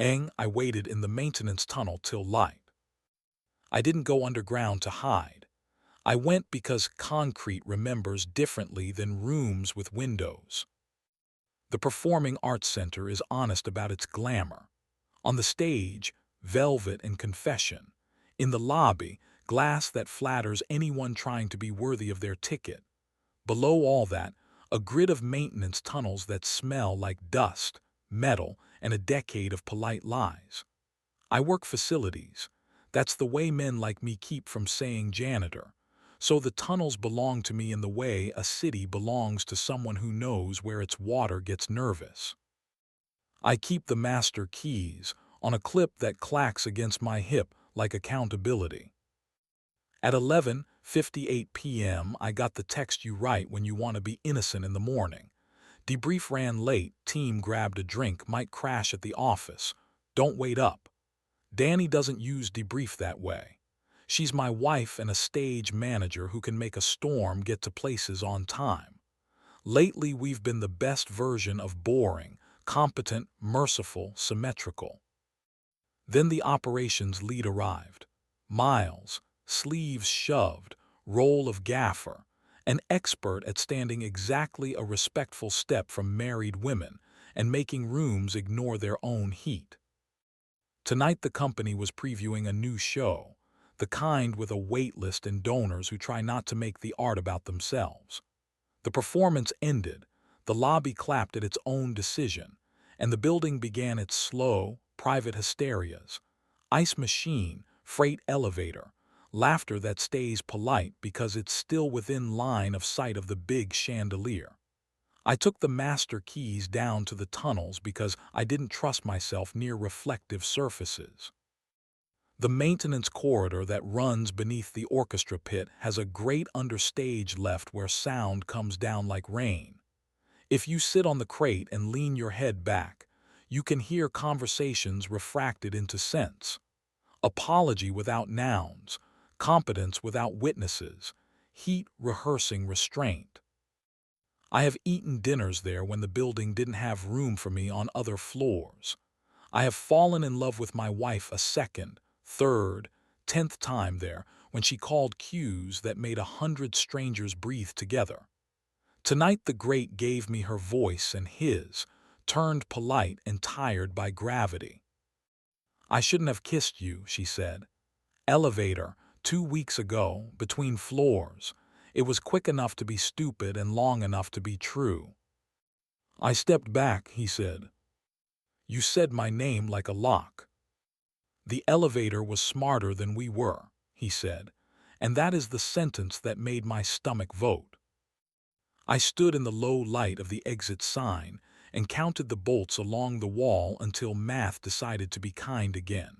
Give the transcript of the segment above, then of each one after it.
I waited in the maintenance tunnel till light. I didn't go underground to hide. I went because concrete remembers differently than rooms with windows. The Performing Arts Center is honest about its glamour. On the stage, velvet and confession. In the lobby, glass that flatters anyone trying to be worthy of their ticket. Below all that, a grid of maintenance tunnels that smell like dust, metal, and a decade of polite lies. I work facilities. That's the way men like me keep from saying janitor. So the tunnels belong to me in the way a city belongs to someone who knows where its water gets nervous. I keep the master keys on a clip that clacks against my hip like accountability. At 11:58 p.m., I got the text you write when you want to be innocent in the morning. Debrief ran late, team grabbed a drink, might crash at the office. Don't wait up. Danny doesn't use debrief that way. She's my wife and a stage manager who can make a storm get to places on time. Lately, we've been the best version of boring, competent, merciful, symmetrical. Then the operations lead arrived. Miles, sleeves shoved, role of gaffer, an expert at standing exactly a respectful step from married women and making rooms ignore their own heat. Tonight the company was previewing a new show, the kind with a wait list and donors who try not to make the art about themselves. The performance ended, the lobby clapped at its own decision, and the building began its slow, private hysterias. Ice machine, freight elevator, laughter that stays polite because it's still within line of sight of the big chandelier. I took the master keys down to the tunnels because I didn't trust myself near reflective surfaces. The maintenance corridor that runs beneath the orchestra pit has a great understage left where sound comes down like rain. If you sit on the crate and lean your head back, you can hear conversations refracted into sense. Apology without nouns, competence without witnesses, heat rehearsing restraint. I have eaten dinners there when the building didn't have room for me on other floors. I have fallen in love with my wife a second, third, 10th time there when she called cues that made 100 strangers breathe together. Tonight the great gave me her voice and his, turned polite and tired by gravity. I shouldn't have kissed you, she said. Elevator, 2 weeks ago, between floors. It was quick enough to be stupid and long enough to be true. I stepped back, he said. You said my name like a lock. The elevator was smarter than we were, he said, and that is the sentence that made my stomach vote. I stood in the low light of the exit sign and counted the bolts along the wall until math decided to be kind again.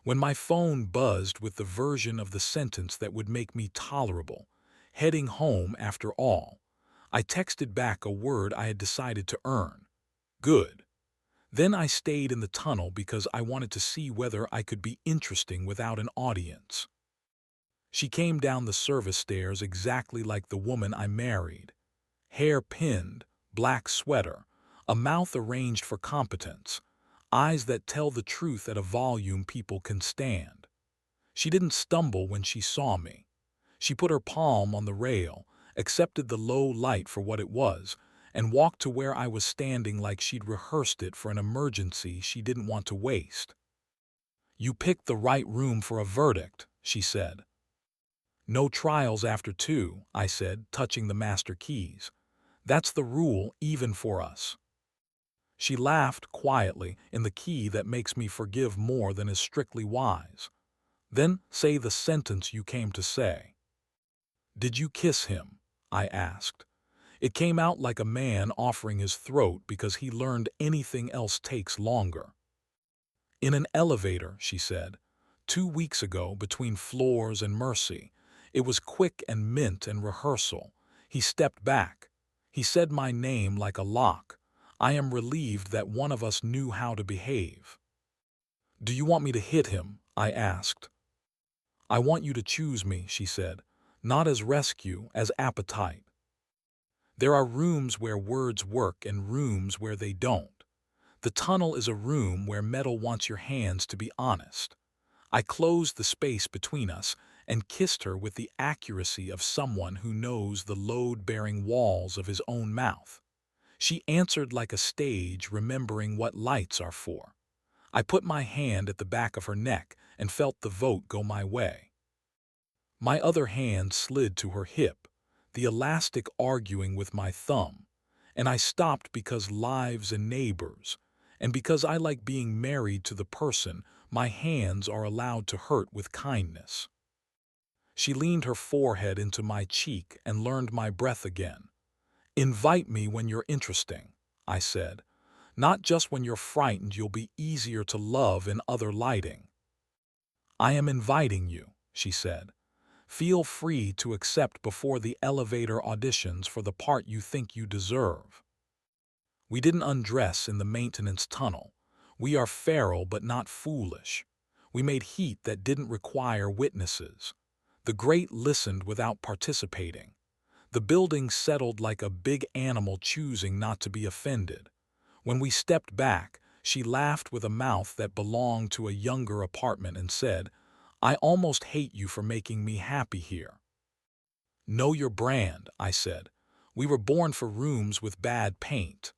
When my phone buzzed with the version of the sentence that would make me tolerable, heading home after all, I texted back a word I had decided to earn. Good. Then I stayed in the tunnel because I wanted to see whether I could be interesting without an audience. She came down the service stairs exactly like the woman I married. Hair pinned, black sweater, a mouth arranged for competence, eyes that tell the truth at a volume people can stand. She didn't stumble when she saw me. She put her palm on the rail, accepted the low light for what it was, and walked to where I was standing like she'd rehearsed it for an emergency she didn't want to waste. You picked the right room for a verdict, she said. No trials after 2, I said, touching the master keys. That's the rule even for us. She laughed quietly in the key that makes me forgive more than is strictly wise. Then say the sentence you came to say. Did you kiss him? I asked. It came out like a man offering his throat because he learned anything else takes longer. In an elevator, she said. 2 weeks ago, between floors and Mercy. It was quick and mint and rehearsal. He stepped back. He said my name like a lock. I am relieved that one of us knew how to behave. Do you want me to hit him? I asked. I want you to choose me, she said, not as rescue, as appetite. There are rooms where words work and rooms where they don't. The tunnel is a room where metal wants your hands to be honest. I closed the space between us and kissed her with the accuracy of someone who knows the load-bearing walls of his own mouth. She answered like a stage, remembering what lights are for. I put my hand at the back of her neck and felt the vote go my way. My other hand slid to her hip, the elastic arguing with my thumb, and I stopped because lives and neighbors, and because I like being married to the person my hands are allowed to hurt with kindness. She leaned her forehead into my cheek and learned my breath again. "Invite me when you're interesting," I said. "Not just when you're frightened you'll be easier to love in other lighting." "I am inviting you," she said. "Feel free to accept before the elevator auditions for the part you think you deserve." We didn't undress in the maintenance tunnel. We are feral but not foolish. We made heat that didn't require witnesses. The great listened without participating. The building settled like a big animal choosing not to be offended. When we stepped back, she laughed with a mouth that belonged to a younger apartment and said, "I almost hate you for making me happy here." "Know your brand," I said. "We were born for rooms with bad paint."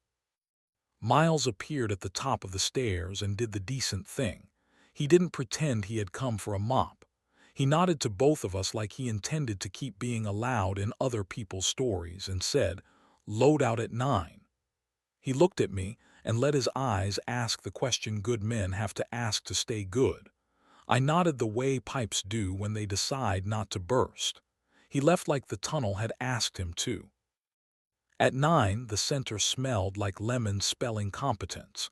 Miles appeared at the top of the stairs and did the decent thing. He didn't pretend he had come for a mop. He nodded to both of us like he intended to keep being allowed in other people's stories and said, "Load out at 9. He looked at me and let his eyes ask the question good men have to ask to stay good. I nodded the way pipes do when they decide not to burst. He left like the tunnel had asked him to. At 9, the center smelled like lemon spelling competence.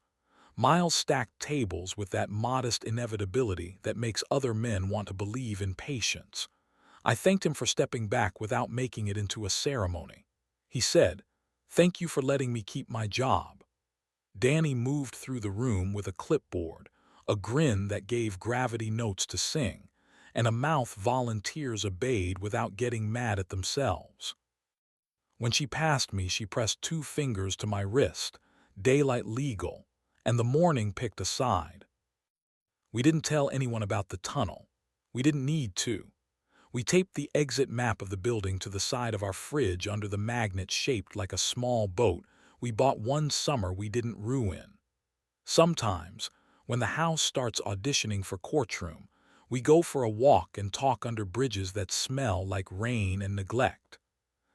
Miles stacked tables with that modest inevitability that makes other men want to believe in patience. I thanked him for stepping back without making it into a ceremony. He said, "Thank you for letting me keep my job." Danny moved through the room with a clipboard, a grin that gave gravity notes to sing, and a mouth volunteers obeyed without getting mad at themselves. When she passed me, she pressed 2 fingers to my wrist, daylight legal, and the morning picked a side. We didn't tell anyone about the tunnel. We didn't need to. We taped the exit map of the building to the side of our fridge under the magnet shaped like a small boat we bought one summer we didn't ruin. Sometimes, when the house starts auditioning for courtroom, we go for a walk and talk under bridges that smell like rain and neglect.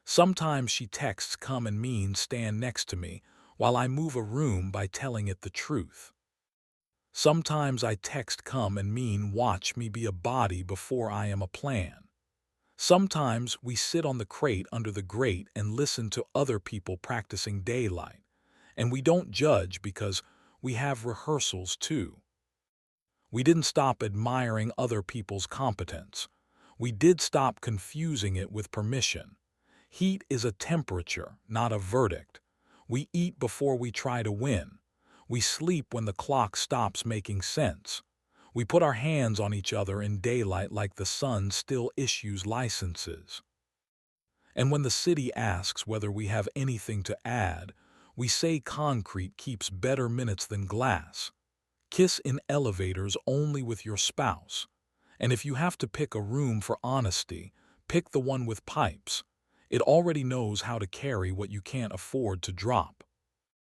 Sometimes she texts come and mean stand next to me while I move a room by telling it the truth. Sometimes I text come and mean watch me be a body before I am a plan. Sometimes we sit on the crate under the grate and listen to other people practicing daylight, and we don't judge because we have rehearsals too. We didn't stop admiring other people's competence. We did stop confusing it with permission. Heat is a temperature, not a verdict. We eat before we try to win. We sleep when the clock stops making sense. We put our hands on each other in daylight like the sun still issues licenses. And when the city asks whether we have anything to add, we say concrete keeps better minutes than glass. Kiss in elevators only with your spouse. And if you have to pick a room for honesty, pick the one with pipes. It already knows how to carry what you can't afford to drop.